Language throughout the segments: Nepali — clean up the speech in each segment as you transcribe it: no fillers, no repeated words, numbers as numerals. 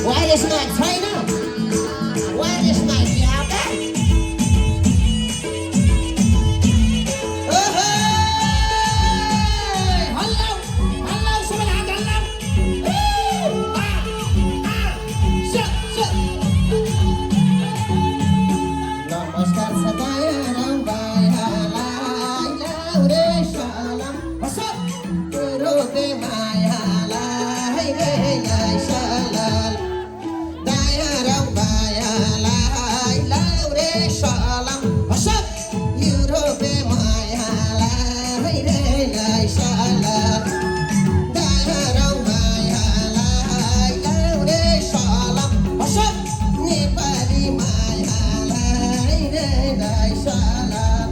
वायरस माइक छैन वायरस माइक यहाँ त ओहो हल्ला हल्ला सबैले हात हल्ला नमस्कार सताएर मायालाई ल्याउरे सलाम रोपे मायालाई ल्याइ सलाम दायाँ मायालाई ल्याउरे सलाम युरोपे मायालाई ल्याइ सलाम दायाँ मायालाई ल्याउरे सलाम नेपाली मायालाई ल्याइ सलाम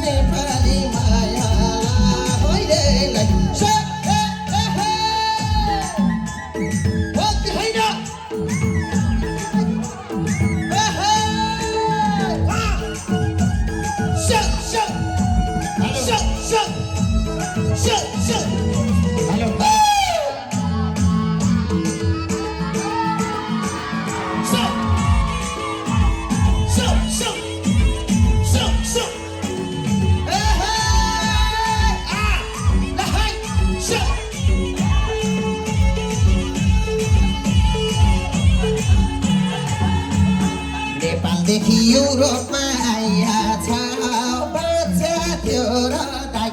नेपाली मायालाई ल्याइ नेपालदेखि युरोपमा आइहाछ बच्चा थियो र दाइ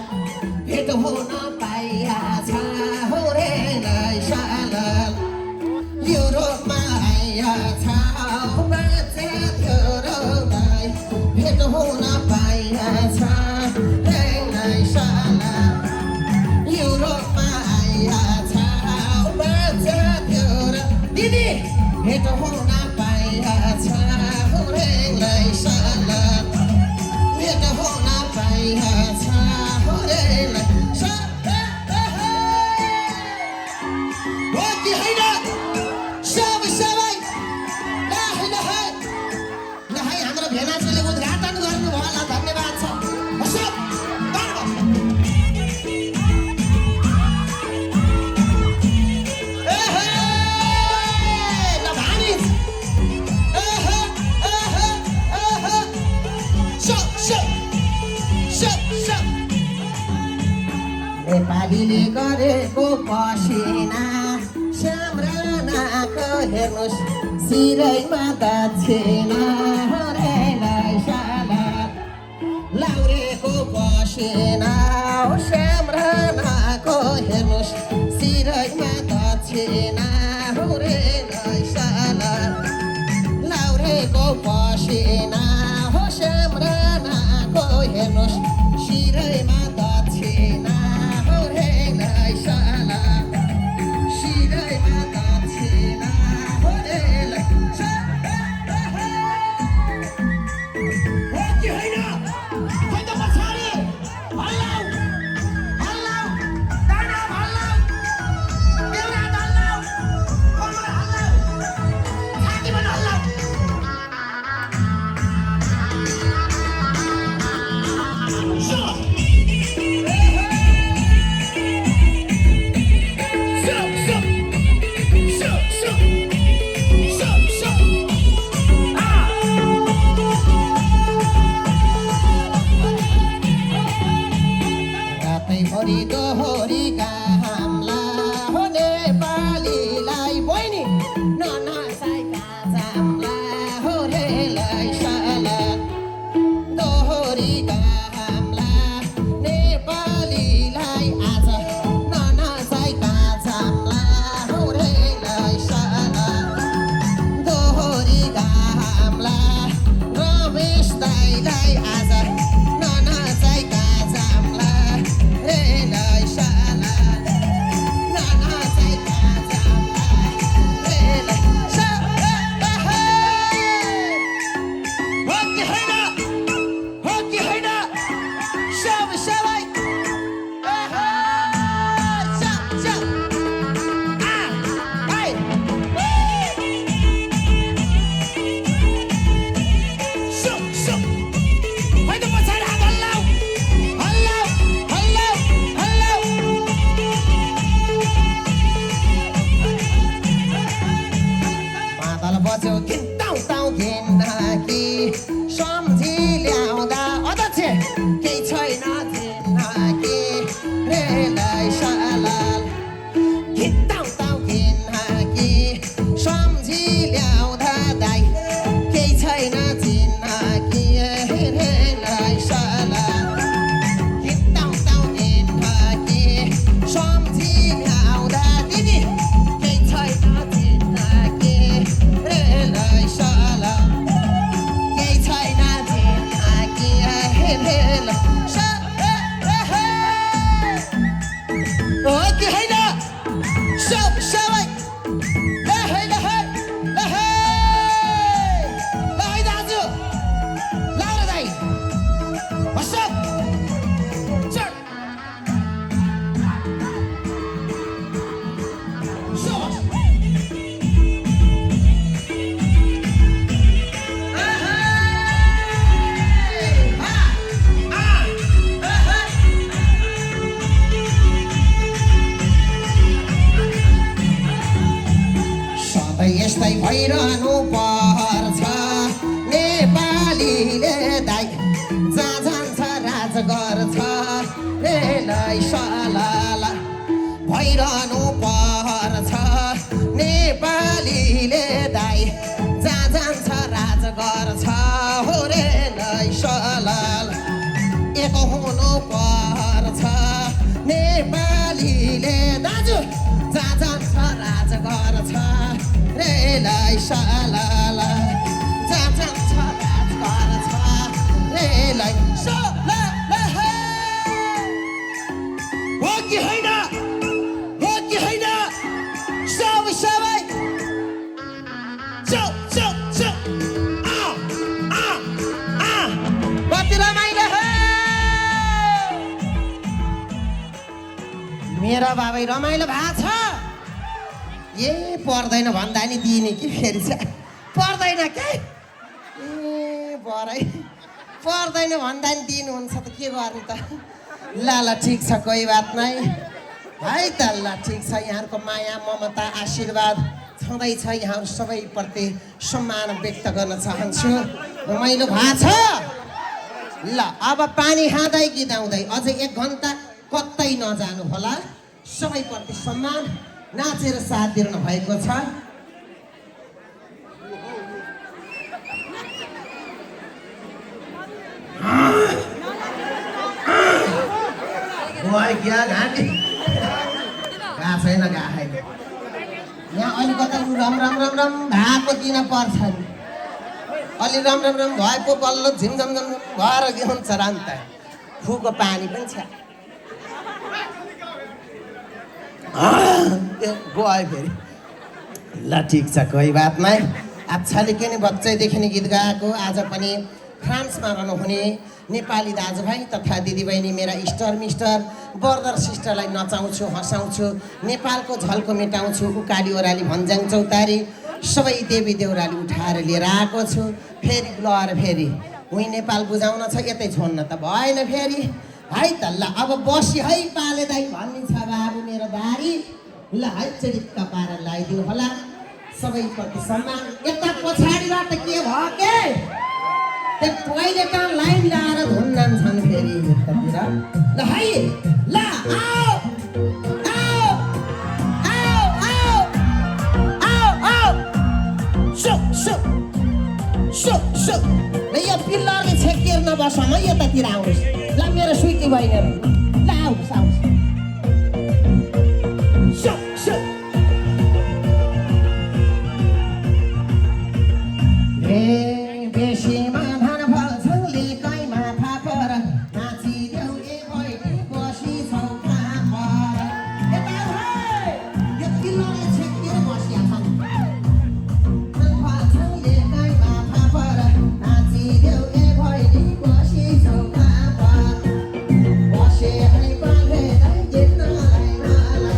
भेट हुन पाइहाछ हो रे सालल युरोपमा आइहाछ बच्चा थियो र दाइ भेट हुन पाइहाछ रे सालल युरोपमा आइहाछ बच्चा थियो र दिदी भेट हुन पाइहाछ भेट हुन पाइहाछ हो कि होइन सबै लहाई हाम्रो भेनाजले उद्घाटन गर्नुभयो होला धन्यवाद छ नेपालीले गरेको पसिना सम्रनाको हेर्नुहोस् सिरैमा दक्षिणा लाउरेको पसिना सम्रनाको हेर्नुहोस् सिरैमा दक्षिणा लाउरेको पसिना हो सम्रनाको हेर्नुहोस् सिरैमा दक्षिणा दाजु किन्ताउ किनकी सम्झी ल्याउँदा अध्यक्ष केही छैन किनकी रेलै सलाल किन्ताउ किनकी सम्झी ल्याउँदा दाइ केही छैन चिनकी रेलै सलाल किन्ताउ किनकी सम्झी ल्याउँदा दिदी केही छैन चिनकी रेलै सलाल केही छैन चिनकी रेलै हो कि होइन सबै लहै दाजु लाउरे दाइ हसप चढ सधैँ यस्तै भइरहनु पर्छ नेपालीले दाइ जहाँ जान्छ राज गर्छ रेलै सलाल भइरहनु पर्छ नेपालीले दाइ जहाँ जान्छ राज गर्छ हो रेलै सलाल एक हुनु पर्छ नेपालीले दाजु जहाँ जान्छ राज गर्छ रेलै सलाल जहाँ जान्छ राज गर्छ रेलै सलाल हो कि होइन सबै चौ कति रमाइलो हो मेरो बाबै रमाइलो भएको छ ए पर्दैन भन्दा नि दिने कि फेरि चाहिँ पर्दैन के ए भरै पर्दैन भन्दा नि दिनुहुन्छ त के गर्नु त ल ठिक छ कोही बात नै है त ल ठिक छ यहाँहरूको माया ममता आशीर्वाद छँदैछ यहाँहरू सबैप्रति सम्मान व्यक्त गर्न चाहन्छु रमाइलो भएको छ ल अब पानी खाँदै गीत आउँदै अझै 1 घन्टा कतै नजानु होला सबैप्रति सम्मान नाचेर साथ दिनु भएको छ क्या घाँटी गएको छैन गएको यहाँ अलिकति रम भएको दिन पर्छ नि अलि रम भए पो बल्ल झिमझम भएर हुन्छ र अन्त फुको पानी पनि छ गयो फेरि ल ठिक छ कोही बात नै आच्छाले के नि बच्चैदेखि नै गीत गाएको आज पनि फ्रान्समा रहनुहुने नेपाली दाजुभाइ तथा दिदीबहिनी मेरा इष्टर मिस्टर ब्रदर सिस्टरलाई नचाउँछु हँसाउँछु नेपालको झल्को मेटाउँछु उकाली ओराली भन्ज्याङ चौतारी सबै देवी देउराली उठाएर लिएर आएको छु फेरि लहर फेरि उही नेपाल बुझाउन छ यतै छोड्न त भएन फेरि है त ल अब बसी है पाले दाइ भन्ने छ बाबु मेरो बारी ल है चिरिक्क पारेर लगाइदिनु होला सबैप्रति सम्मान यता पछाडिबाट के भयो के त्यो टोइलेट लाइन लाएर धुन्नान छन् फेरि यतातिर ल है ल आओ आओ आओ आओ आओ आओ सो सो सो सो ल यो पिल्लरले छेकेर नबसौँ है यतातिर आउनुहोस् ल मेरो स्विटी बहिनीहरू ल आउनुहोस् आउनुहोस् सो सो बेसीमा धान फल्छौँले कै माथा पर नाचिदेऊ ए भैटी बसी छौ कहाँ पर यता यो पिल्लरले छेकेर बसिया छन् फल्छौँले कै माथा पर नाचिदेऊ ए भैटी बसी छौ कहाँ पर बसे है पाले जित्नलाई नालाई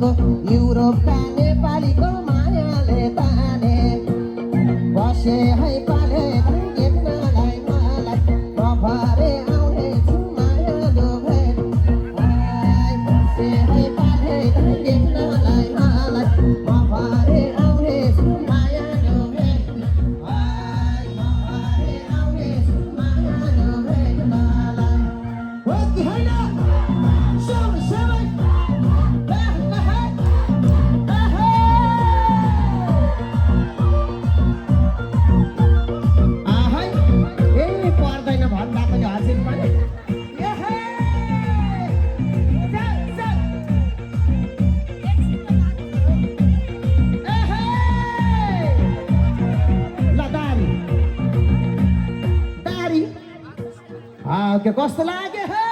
भनेको युरोपका नेपालीको मायाले ताने बसे है पाले देख्नलाई मलाई नभरे आउने छु मायालु भेट बसे है पाले देख्नलाई मलाई नभरे आउने छु मायालु भेट नभरे आउने छु मायालु भेट मलाई हो कि होइन कस्तो लाग्यो हे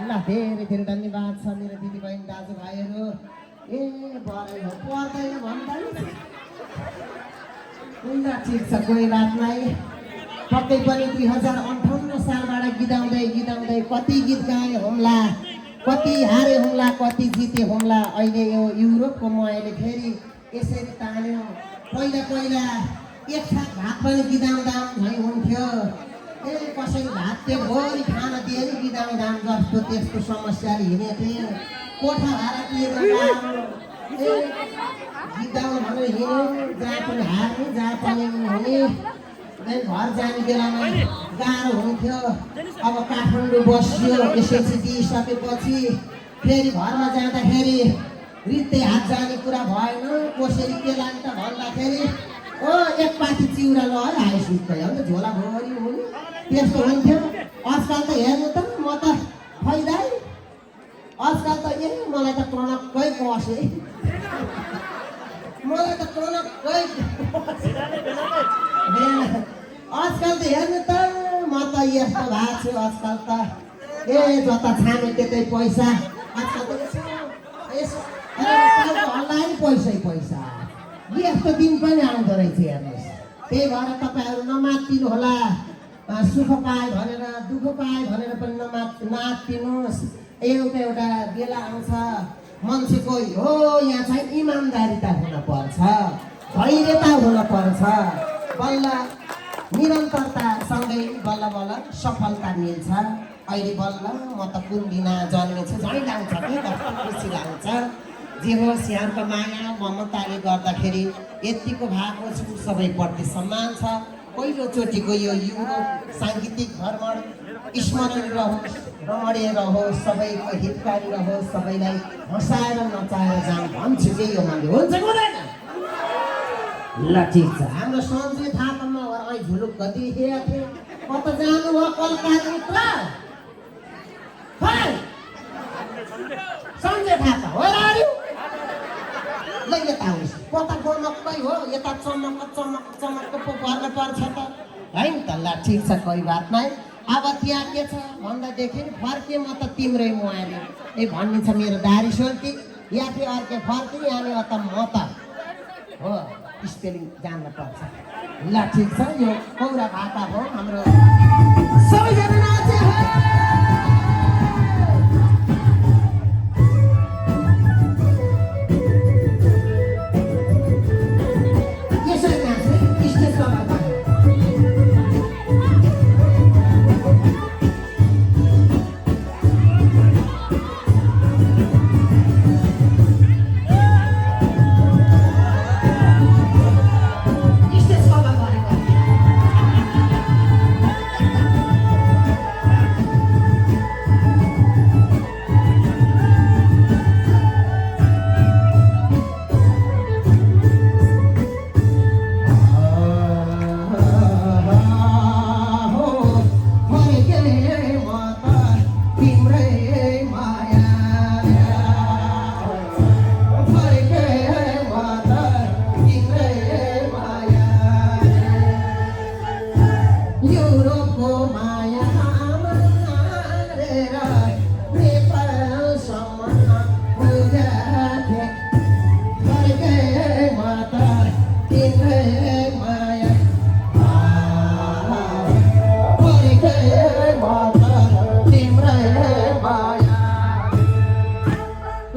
ल धेरै धेरै धन्यवाद छ मेरो दिदीबहिनी दाजुभाइहरू ए पर्दैन भन्दा ल ठिक छ कोही बात नै पक्कै पनि 2058 सालबाट गीत कति गीत गाए होम्ला कति हारे होम्ला कति जिते होम्ला अहिले यो युरोपको मैले फेरि यसरी तान्यो पहिला एकसाथ भात पनि गिदाउँदा झै हुन्थ्यो ए कसैले भात त्यो भोलि खान दिए नि गिदाउँदा जस्तो त्यस्तो समस्याले हिँडेको थिएँ कोठा भाडा तिरेर गिदाउनु भनेर हिँड्यो जहाँ पनि हार्ने जहाँ पनि हुने घर जाने बेलामा गाह्रो हुन्थ्यो अब काठमाडौँ बस्यो एसएलसी दिइसकेपछि फेरि घरमा जाँदाखेरि रित्तै हात जाने कुरा भएन कसरी के लान्छ भन्दाखेरि ओ एक पाथी चिउरा लगाएर आयो सुत्दै हो झोला भरि हुने त्यस्तो हुन्थ्यो आजकल त हेर्नु त म त फैदाइ आजकल त मलाई त क्रनक्कै पसे मलाई त क्रनक्कै आजकल त हेर्नु त म त यस्तो भएको छु आजकल त जता छाने त्यतै पैसा आजकल त यसो हल्लाइ पैसा यस्तो दिन पनि आउँदो रहेछ हेर्नुहोस् त्यही भएर तपाईँहरू नमात्तिनु होला सुख पाए भनेर दुःख पाए भनेर पनि नात्तिनुहोस् एउटा बेला आउँछ मान्छेको हो यहाँ चाहिँ इमान्दारिता हुनुपर्छ धैर्यता हुनुपर्छ बल्ल निरन्तरतासँगै बल्ल सफलता मिल्छ अहिले बल्ल म त कुन दिन जन्मेछु झै लाउँछ कि कस्तो खुसी लाग्छ जे होस् यहाँको माया ममताले गर्दाखेरि यतिको भएको छु सबैप्रति सम्मान छ पहिलोचोटिको यो युरोप साङ्गीतिक भ्रमण स्मरण रहोस् रमणीय रहोस् सबैको हितकारी रहोस् सबैलाई हँसाएर नचाएर जाऊँ भन्छु कि यो मन्दिर हुन्छ हुँदैन ल ठिक छ हाम्रो सन्जय थापामा अहिले झुलुक्क देखिएको थियो कता जानु हो कलकत्ता मित्र सन्जय थापा हो र ल यता आउनुहोस् कता गमक्कै हो यता चमक पो गर्न पर्छ त है त ल ठिक छ कोही बात नै अब त्यहाँ के छ भन्दादेखि फर्के म त तिम्रै मुहाले भन्ने छ मेरो दारी सोल्टी या कि अर्के फर्के यहाँनिर त म त हो स्पेलिङ जान्न पर्छ ल ठिक छ यो कौरा भाका हो हाम्रो सबैजना नाचे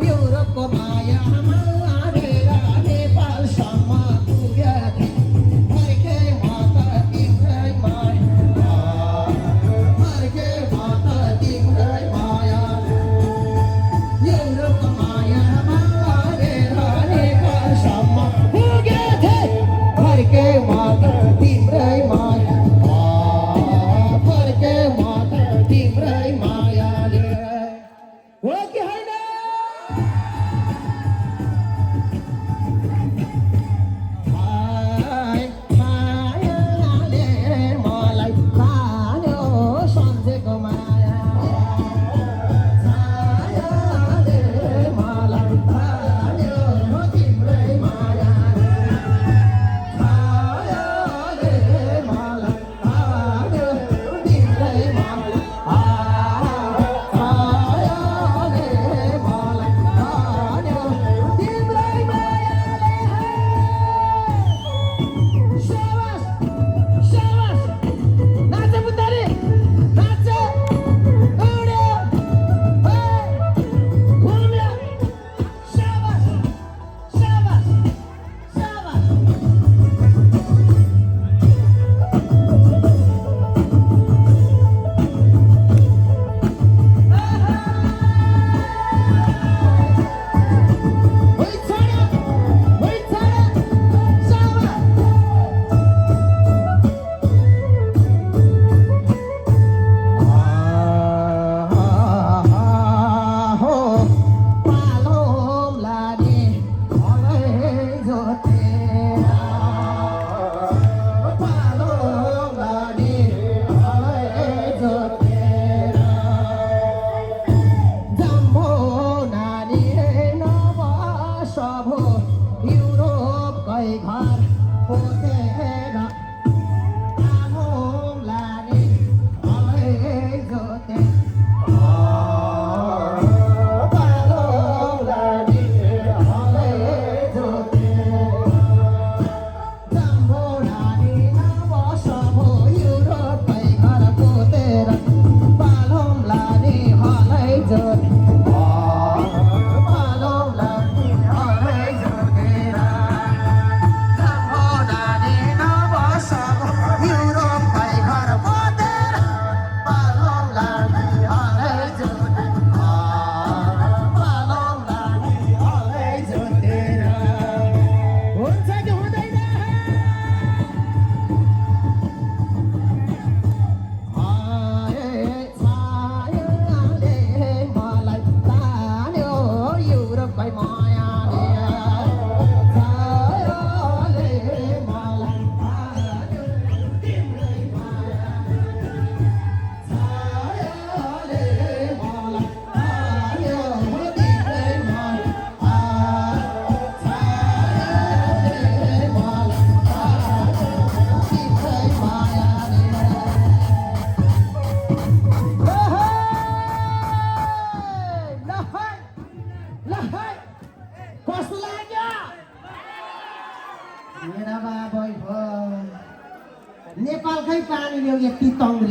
Euro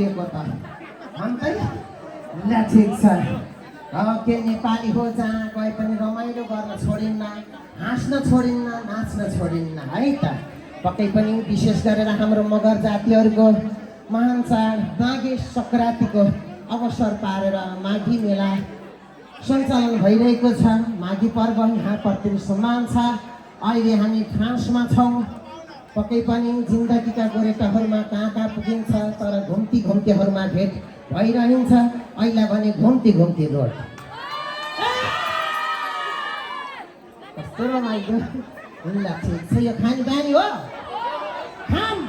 बोलेको त अन्त ल ठिक छ के नेपाली हो जहाँ गए पनि रमाइलो गर्न छोडिन्न हाँस्न छोडिन्न नाच्न छोडिन्न है त पक्कै पनि विशेष गरेर हाम्रो मगर जातिहरूको महान चाड माघे सङ्क्रान्तिको अवसर पारेर माघी मेला सञ्चालन भइरहेको छ माघी पर्व यहाँप्रति सम्मान छ अहिले हामी फ्रान्समा छौँ पक्कै पनि जिन्दगीका गोरेटाहरूमा कहाँ पुगिन्छ तर घुम्ती घुम्तीहरूमा भेट भइरहन्छ अहिले भने घुम्ती घुम्ती रोड कस्तो रमाइलो ल ठिक छ यो खाने बानी हो खाम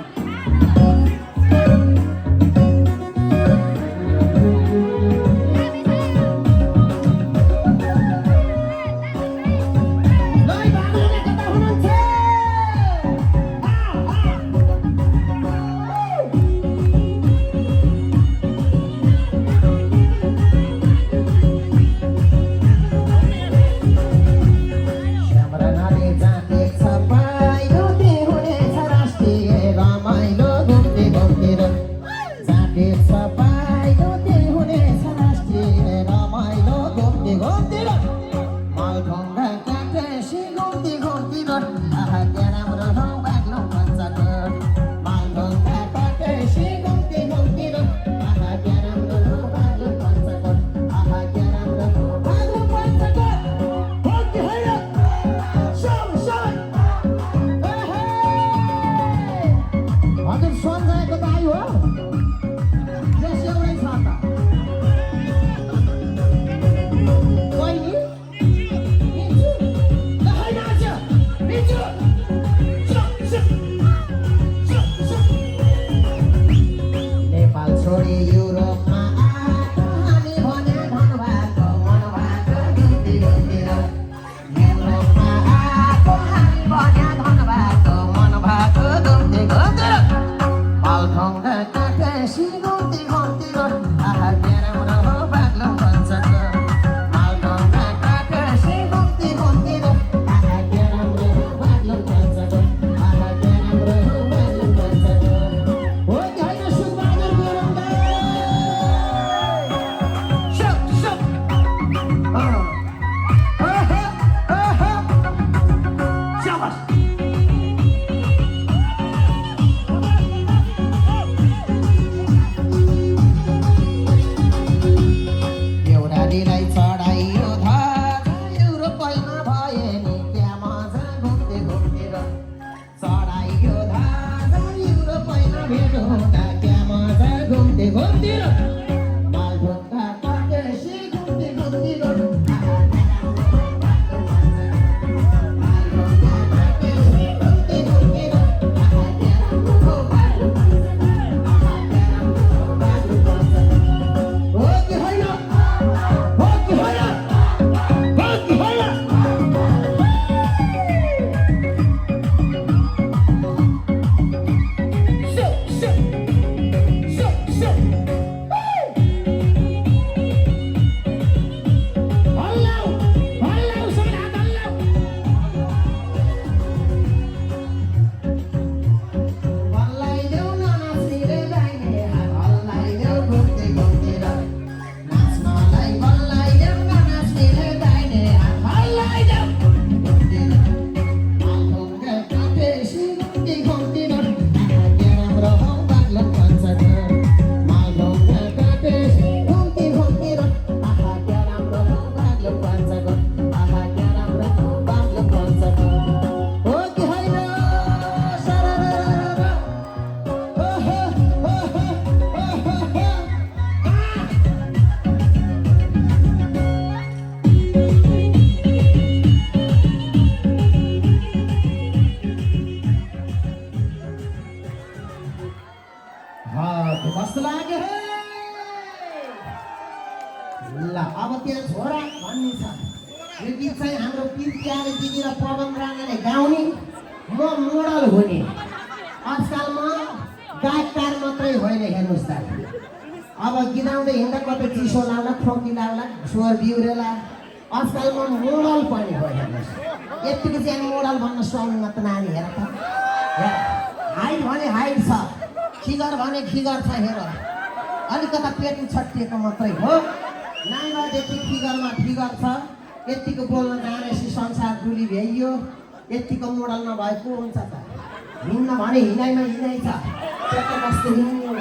अब गिदाउँदै हिँड्दा कतै चिसो लाग्ला फ्रकी लाग्ला स्वर बिउरेला आजकल म मोडल पनि भयो हेर्नुहोस् यतिको चाहिँ मोडल भन्न सक्नुहुन्न त नानी हेर त हाइट भने हाइट छ फिगर भने फिगर छ हेर अलिकता पेट छट्टिएको मात्रै हो नाइमादेखि फिगरमा फिगर छ यतिको बोल्न जानेसी संसार डुली भ्याइयो यतिको मोडल नभए को हुन्छ त हिँड्न भने हिँडाइमा हिँडाइ छ त्यता कस्तो हिँड्ने हो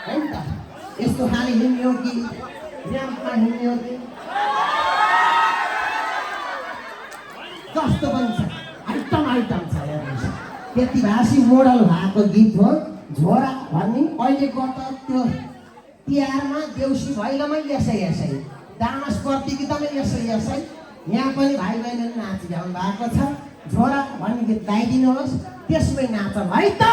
है नि त यस्तो खाले हिँड्ने हो कि ऱ्याम्पमा हिँड्ने हो कि कस्तो पनि छ आइटम छ हेर्नुहोस् त्यति भाषी मोडल भएको गीत हो झोरा भन्ने अहिलेको त त्यो तिहारमा देउसी भैलोमै यसै डान्स प्रतियोगितामै यसै यहाँ पनि भाइ बहिनीले नाचिरहनु भएको छ झोरा भन्ने गीत गाइदिनुहोस् त्यसमै नाचौँ है त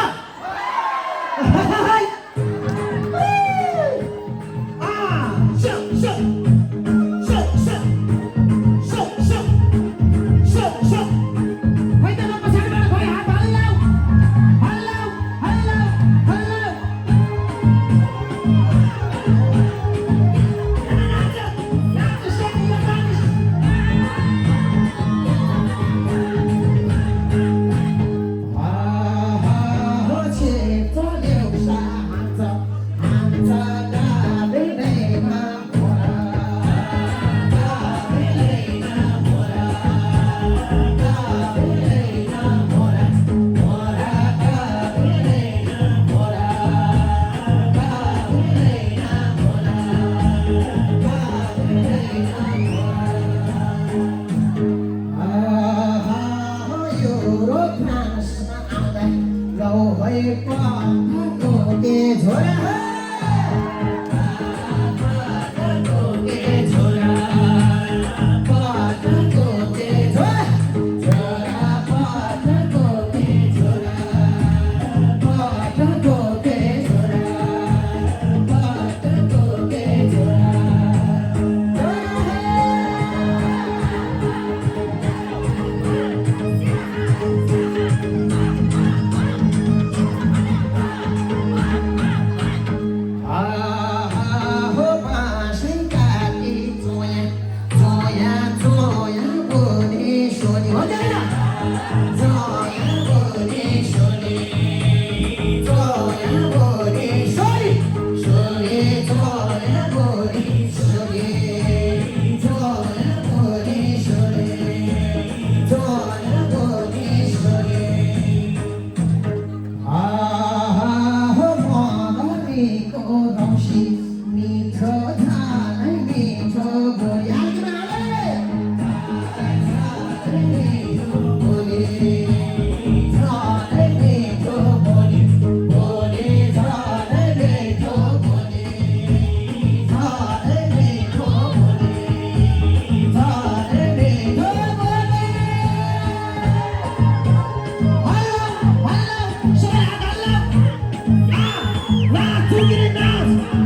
Take it now.